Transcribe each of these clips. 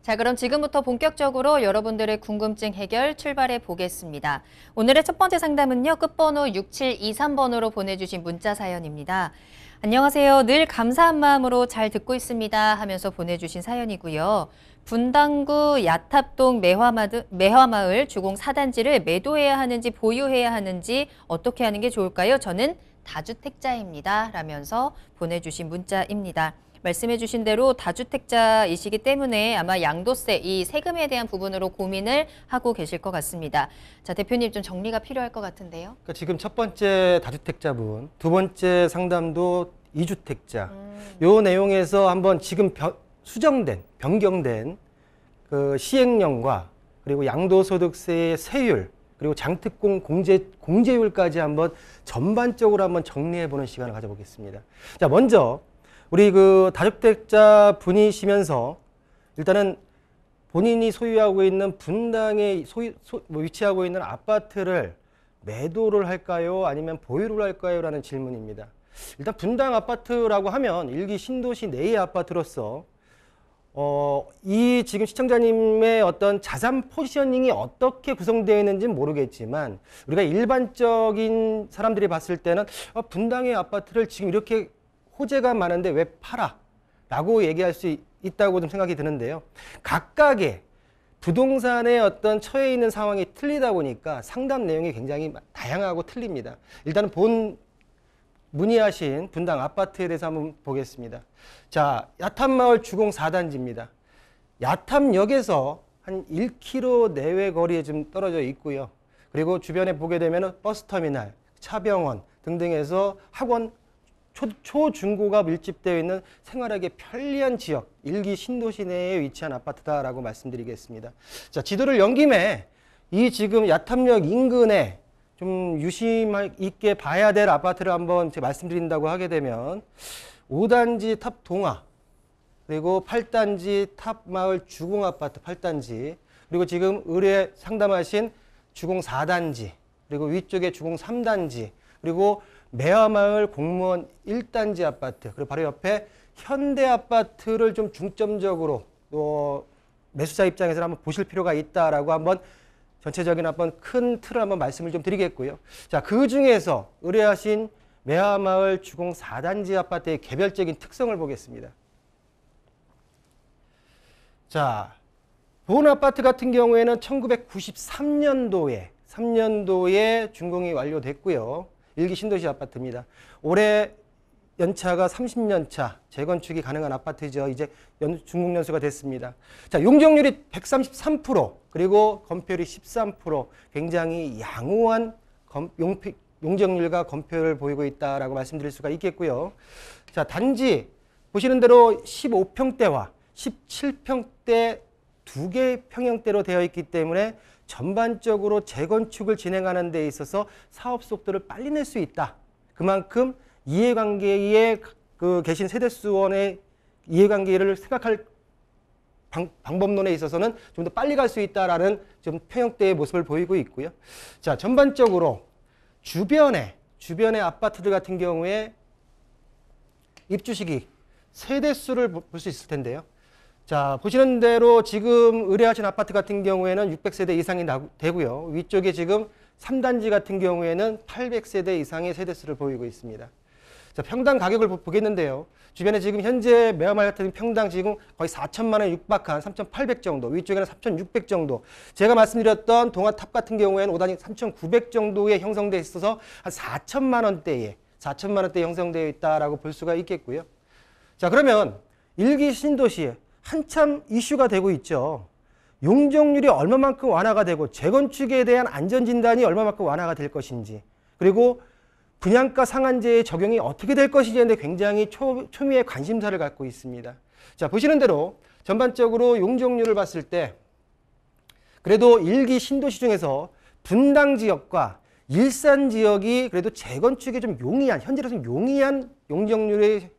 자, 그럼 지금부터 본격적으로 여러분들의 궁금증 해결 출발해 보겠습니다. 오늘의 첫 번째 상담은요, 끝번호 6723번으로 보내주신 문자 사연입니다. 안녕하세요. 늘 감사한 마음으로 잘 듣고 있습니다 하면서 보내주신 사연이고요. 분당구 야탑동 매화마을 주공 4단지를 매도해야 하는지 보유해야 하는지 어떻게 하는 게 좋을까요? 저는 다주택자입니다 라면서 보내주신 문자입니다. 말씀해 주신 대로 다주택자이시기 때문에 아마 양도세, 이 세금에 대한 부분으로 고민을 하고 계실 것 같습니다. 자, 대표님 좀 정리가 필요할 것 같은데요. 그러니까 지금 첫 번째 다주택자분, 두 번째 상담도 2주택자. 요 내용에서 한번 지금 변경된 그 시행령과 그리고 양도소득세의 세율, 그리고 장특공 공제율까지 한번 전반적으로 한번 정리해 보는 시간을 가져보겠습니다. 자, 먼저 우리 그 다주택자 분이시면서 일단은 본인이 소유하고 있는 분당에 위치하고 있는 아파트를 매도를 할까요? 아니면 보유를 할까요? 라는 질문입니다. 일단 분당 아파트라고 하면 일기 신도시 내의 아파트로서 이 지금 시청자님의 어떤 자산 포지셔닝이 어떻게 구성되어 있는지는 모르겠지만 우리가 일반적인 사람들이 봤을 때는 분당의 아파트를 지금 이렇게 호재가 많은데 왜 팔아? 라고 얘기할 수 있다고 좀 생각이 드는데요. 각각의 부동산의 어떤 처해 있는 상황이 틀리다 보니까 상담 내용이 굉장히 다양하고 틀립니다. 일단은 문의하신 분당 아파트에 대해서 한번 보겠습니다. 자, 야탑마을 주공 4단지입니다. 야탑역에서 한 1km 내외 거리에 좀 떨어져 있고요. 그리고 주변에 보게 되면 버스터미널, 차병원 등등해서 학원, 초중고가 밀집되어 있는 생활하기 편리한 지역, 일기 신도시 내에 위치한 아파트다라고 말씀드리겠습니다. 자, 지도를 연 김에 이 지금 야탑역 인근에 좀 유심 있게 봐야 될 아파트를 한번 제가 말씀드린다고 하게 되면 5단지 탑 동아, 그리고 8단지 탑 마을 주공 아파트 8단지, 그리고 지금 의뢰 상담하신 주공 4단지, 그리고 위쪽에 주공 3단지, 그리고 매화마을 공무원 1단지 아파트, 그리고 바로 옆에 현대 아파트를 좀 중점적으로 또 매수자 입장에서 한번 보실 필요가 있다라고 한번 전체적인 한번 큰 틀을 한번 말씀을 좀 드리겠고요. 자, 그 중에서 의뢰하신 매화마을 주공 4단지 아파트의 개별적인 특성을 보겠습니다. 자, 본 아파트 같은 경우에는 1993년도에 3년도에 준공이 완료됐고요. 일기 신도시 아파트입니다. 올해 연차가 30년 차, 재건축이 가능한 아파트죠. 이제 준공 연수가 됐습니다. 자, 용적률이 133%, 그리고 건폐율이 13%, 굉장히 양호한 용적률과 건폐율을 보이고 있다라고 말씀드릴 수가 있겠고요. 자, 단지 보시는 대로 15평대와 17평대 두 개의 평형대로 되어 있기 때문에 전반적으로 재건축을 진행하는 데 있어서 사업 속도를 빨리 낼 수 있다. 그만큼 이해관계에 계신 세대수원의 이해관계를 생각할 방법론에 있어서는 좀 더 빨리 갈 수 있다라는 좀 평형대의 모습을 보이고 있고요. 자, 전반적으로 주변의 아파트들 같은 경우에 입주 시기 세대수를 볼 수 있을 텐데요. 자, 보시는 대로 지금 의뢰하신 아파트 같은 경우에는 600세대 이상이 되고요. 위쪽에 지금 3단지 같은 경우에는 800세대 이상의 세대수를 보이고 있습니다. 자, 평당 가격을 보겠는데요. 주변에 지금 현재 매화마을 같은 평당 지금 거의 4천만 원 육박한 3,800 정도, 위쪽에는 3,600 정도. 제가 말씀드렸던 동아탑 같은 경우에는 5단지 3,900 정도에 형성되어 있어서 한 4천만 원대에 형성되어 있다라고 볼 수가 있겠고요. 자, 그러면 일기 신도시에 한참 이슈가 되고 있죠. 용적률이 얼마만큼 완화가 되고 재건축에 대한 안전진단이 얼마만큼 완화가 될 것인지, 그리고 분양가 상한제의 적용이 어떻게 될 것인지에 대해 굉장히 초미의 관심사를 갖고 있습니다. 자, 보시는 대로 전반적으로 용적률을 봤을 때 그래도 일기 신도시 중에서 분당 지역과 일산 지역이 그래도 재건축에 좀 용이한, 현재로서는 용이한 용적률의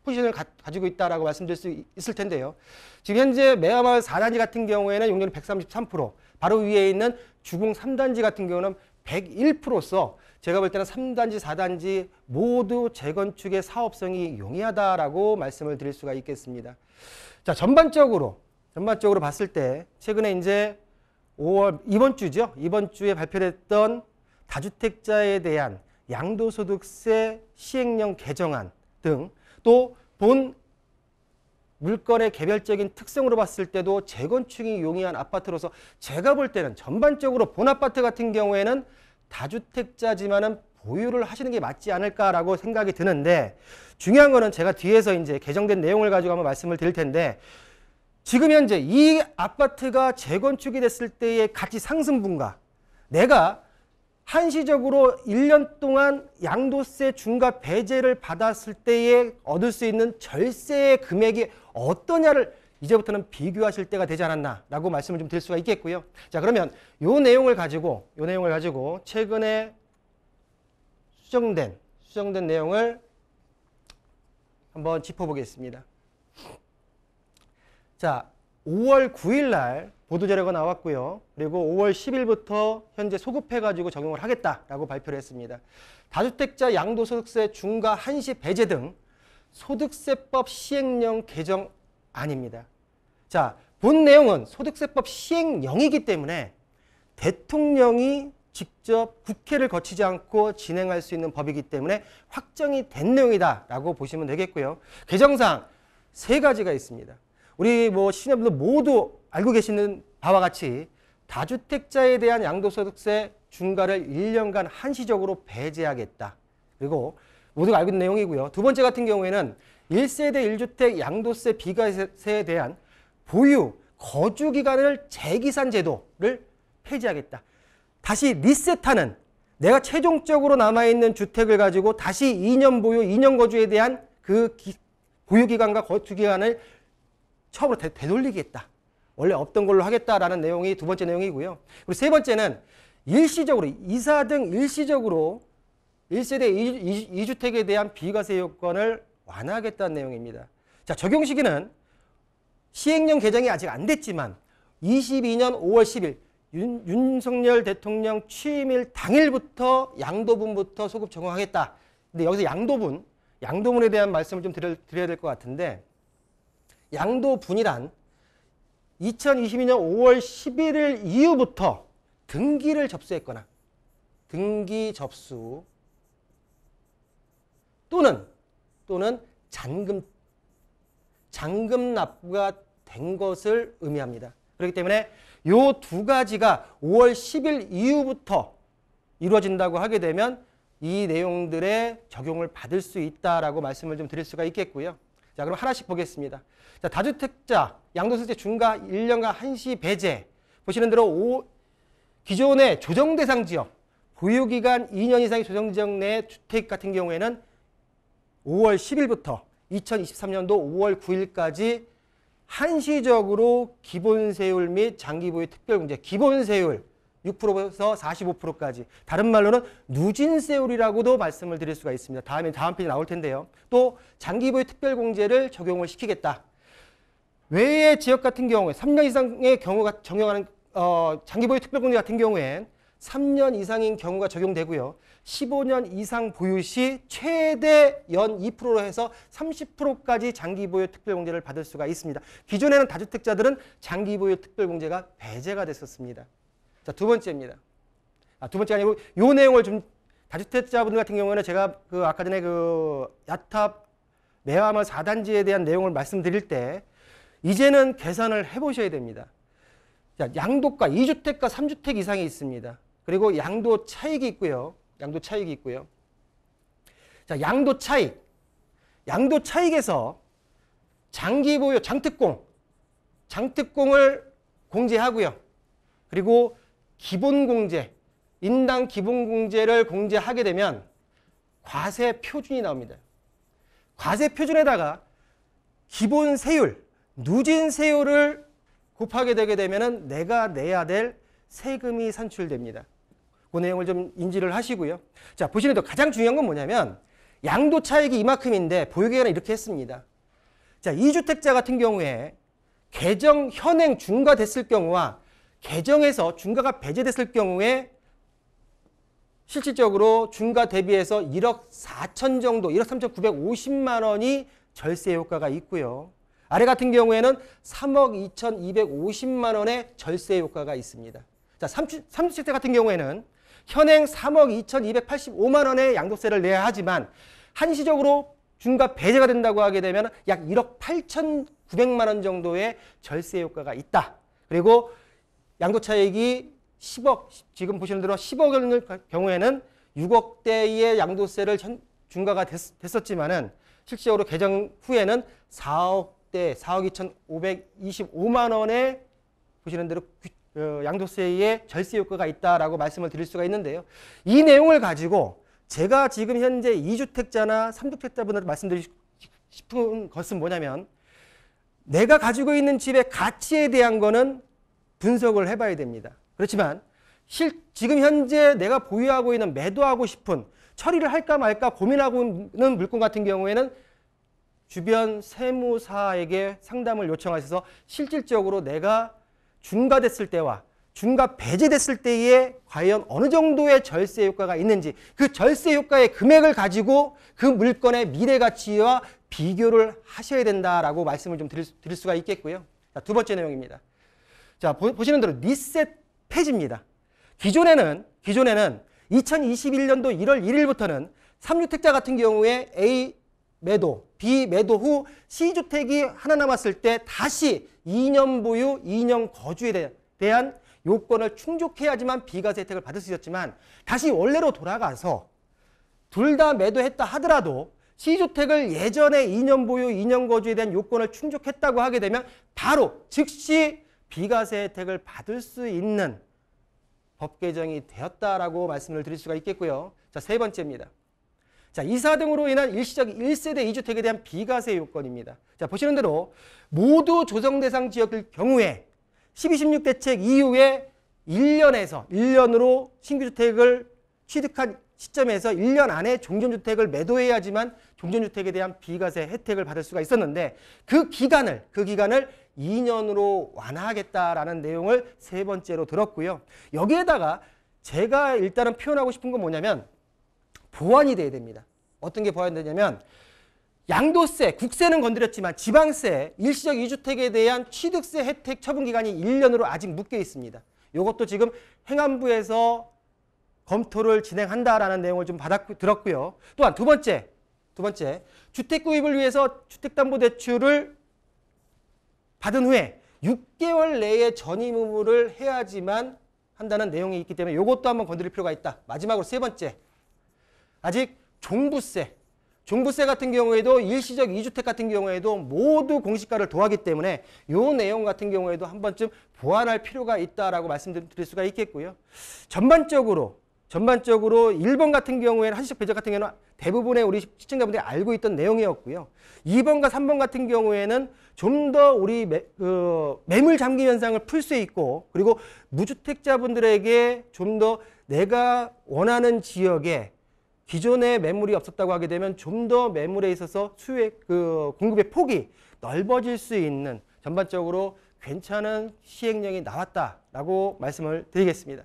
포지션을 가지고 있다라고 말씀드릴 수 있을 텐데요. 지금 현재 매화마을 4단지 같은 경우에는 용적률 133%, 바로 위에 있는 주공 3단지 같은 경우는 101%서 제가 볼 때는 3단지, 4단지 모두 재건축의 사업성이 용이하다라고 말씀을 드릴 수가 있겠습니다. 자, 전반적으로 전반적으로 봤을 때 최근에 이제 5월 이번 주죠. 이번 주에 발표됐던 다주택자에 대한 양도소득세 시행령 개정안 등 또 본 물건의 개별적인 특성으로 봤을 때도 재건축이 용이한 아파트로서 제가 볼 때는 전반적으로 본 아파트 같은 경우에는 다주택자지만은 보유를 하시는 게 맞지 않을까라고 생각이 드는데 중요한 거는 제가 뒤에서 이제 개정된 내용을 가지고 한번 말씀을 드릴 텐데 지금 현재 이 아파트가 재건축이 됐을 때의 가치 상승분과 내가 한시적으로 1년 동안 양도세 중과 배제를 받았을 때에 얻을 수 있는 절세의 금액이 어떠냐를 이제부터는 비교하실 때가 되지 않았나라고 말씀을 좀 드릴 수가 있겠고요. 자, 그러면 요 내용을 가지고 최근에 수정된 내용을 한번 짚어보겠습니다. 자, 5월 9일 날 보도자료가 나왔고요. 그리고 5월 10일부터 현재 소급해가지고 적용을 하겠다라고 발표를 했습니다. 다주택자 양도소득세 중과 한시 배제 등 소득세법 시행령 개정안입니다. 자, 본 내용은 소득세법 시행령이기 때문에 대통령이 직접 국회를 거치지 않고 진행할 수 있는 법이기 때문에 확정이 된 내용이다라고 보시면 되겠고요. 개정사항 3가지가 있습니다. 우리 시청자분들 모두 알고 계시는 바와 같이 다주택자에 대한 양도소득세 중과를 1년간 한시적으로 배제하겠다. 그리고 모두가 알고 있는 내용이고요. 두 번째 같은 경우에는 1세대 1주택 양도세 비과세에 대한 보유, 거주기간을 재기산 제도를 폐지하겠다. 다시 리셋하는 내가 최종적으로 남아있는 주택을 가지고 다시 2년 보유, 2년 거주에 대한 그 보유기간과 거주기간을 처음으로 되돌리겠다. 원래 없던 걸로 하겠다라는 내용이 두 번째 내용이고요. 그리고 세 번째는 일시적으로 이사 등 일시적으로 1세대 2주택에 대한 비과세 요건을 완화하겠다는 내용입니다. 자, 적용 시기는 시행령 개정이 아직 안 됐지만 22년 5월 10일 윤석열 대통령 취임일 당일부터 양도분부터 소급 적용하겠다. 근데 여기서 양도분에 대한 말씀을 좀 드려야 될 것 같은데 양도분이란 2022년 5월 11일 이후부터 등기를 접수했거나 등기 접수 또는 잔금 납부가 된 것을 의미합니다. 그렇기 때문에 이 두 가지가 5월 10일 이후부터 이루어진다고 하게 되면 이 내용들의 적용을 받을 수 있다라고 말씀을 좀 드릴 수가 있겠고요. 자, 그럼 하나씩 보겠습니다. 자, 다주택자 양도소득세 중과 1년간 한시 배제 보시는 대로 기존의 조정 대상 지역 보유기간 2년 이상의 조정 지역 내 주택 같은 경우에는 5월 10일부터 2023년도 5월 9일까지 한시적으로 기본세율 및 장기보유 특별공제 기본세율 6%에서 45%까지 다른 말로는 누진세율이라고도 말씀을 드릴 수가 있습니다. 다음 페이지 나올 텐데요. 또 장기보유 특별공제를 적용을 시키겠다. 외의 지역 같은 경우에 3년 이상의 경우가 적용하는 장기보유 특별공제 같은 경우엔 3년 이상인 경우가 적용되고요. 15년 이상 보유 시 최대 연 2%로 해서 30%까지 장기보유 특별공제를 받을 수가 있습니다. 기존에는 다주택자들은 장기보유 특별공제가 배제가 됐었습니다. 자, 두 번째입니다. 두 번째가 아니고 요 내용을 좀 다주택자분들 같은 경우에는 제가 아까 전에 야탑 매화마을 4단지에 대한 내용을 말씀드릴 때 이제는 계산을 해보셔야 됩니다. 자, 양도가 2주택과 3주택 이상이 있습니다. 그리고 양도 차익이 있고요. 자, 양도 차익에서 장기보유, 장특공을 공제하고요. 그리고 기본공제, 인당 기본공제를 공제하게 되면 과세 표준이 나옵니다. 과세 표준에다가 기본세율, 누진세율을 곱하게 되게 되면 내가 내야 될 세금이 산출됩니다. 그 내용을 좀 인지를 하시고요. 자, 보시는 또 가장 중요한 건 뭐냐면 양도 차익이 이만큼인데 보유기간은 이렇게 했습니다. 자, 2주택자 같은 경우에 개정 현행 중과됐을 경우와 개정에서 중과가 배제됐을 경우에 실질적으로 중과 대비해서 1억 4천 정도, 1억 3천 950만 원이 절세 효과가 있고요. 아래 같은 경우에는 3억 2,250만 원의 절세 효과가 있습니다. 자, 3주택자 같은 경우에는 현행 3억 2,285만 원의 양도세를 내야 하지만 한시적으로 중과 배제가 된다고 하게 되면 약 1억 8,900만 원 정도의 절세 효과가 있다. 그리고 양도차익이 10억, 지금 보시는 대로 10억 원의 경우에는 6억대의 양도세를 중과가 됐었지만은 실질적으로 개정 후에는 4억대, 4억 2,525만 원의 보시는 대로 양도세의 절세 효과가 있다라고 말씀을 드릴 수가 있는데요. 이 내용을 가지고 제가 지금 현재 2주택자나 3주택자분들 말씀드리고 싶은 것은 뭐냐면 내가 가지고 있는 집의 가치에 대한 거는 분석을 해봐야 됩니다. 그렇지만 지금 현재 내가 보유하고 있는 매도하고 싶은 처리를 할까 말까 고민하고 있는 물건 같은 경우에는 주변 세무사에게 상담을 요청하셔서 실질적으로 내가 중과됐을 때와 중과 배제됐을 때에 과연 어느 정도의 절세 효과가 있는지 그 절세 효과의 금액을 가지고 그 물건의 미래 가치와 비교를 하셔야 된다라고 말씀을 좀 드릴 수가 있겠고요. 자, 두 번째 내용입니다. 자, 보시는 대로 리셋 폐지입니다. 기존에는 2021년도 1월 1일부터는 3주택자 같은 경우에 A 매도, B 매도 후 C주택이 하나 남았을 때 다시 2년 보유, 2년 거주에 대한 요건을 충족해야지만 비과세 혜택을 받을 수 있었지만 다시 원래로 돌아가서 둘 다 매도했다 하더라도 C주택을 예전에 2년 보유, 2년 거주에 대한 요건을 충족했다고 하게 되면 바로 즉시 비과세 혜택을 받을 수 있는 법 개정이 되었다라고 말씀을 드릴 수가 있겠고요. 자, 세 번째입니다. 자, 이사 등으로 인한 일시적 1세대 2주택에 대한 비과세 요건입니다. 자, 보시는 대로 모두 조정 대상 지역일 경우에 12.16 대책 이후에 1년으로 신규주택을 취득한 시점에서 1년 안에 종전주택을 매도해야지만 종전주택에 대한 비과세 혜택을 받을 수가 있었는데 그 기간을 2년으로 완화하겠다라는 내용을 세 번째로 들었고요. 여기에다가 제가 일단은 표현하고 싶은 건 뭐냐면 보완이 돼야 됩니다. 어떤 게 보완이 되냐면 양도세, 국세는 건드렸지만 지방세, 일시적 2주택에 대한 취득세 혜택 처분 기간이 1년으로 아직 묶여 있습니다. 이것도 지금 행안부에서 검토를 진행한다라는 내용을 좀 들었고요. 또한 두 번째, 주택 구입을 위해서 주택담보대출을 받은 후에 6개월 내에 전입 의무를 해야지만 한다는 내용이 있기 때문에 이것도 한번 건드릴 필요가 있다. 마지막으로 세 번째, 아직 종부세 같은 경우에도 일시적 2주택 같은 경우에도 모두 공시가를 더하기 때문에 이 내용 같은 경우에도 한 번쯤 보완할 필요가 있다라고 말씀드릴 수가 있겠고요. 전반적으로 1번 같은 경우에는 한시적 배제 같은 경우는 대부분의 우리 시청자분들이 알고 있던 내용이었고요. 2번과 3번 같은 경우에는 좀 더 우리 매물 잠금 현상을 풀 수 있고 그리고 무주택자분들에게 좀 더 내가 원하는 지역에 기존에 매물이 없었다고 하게 되면 좀 더 매물에 있어서 공급의 폭이 넓어질 수 있는 전반적으로 괜찮은 시행령이 나왔다라고 말씀을 드리겠습니다.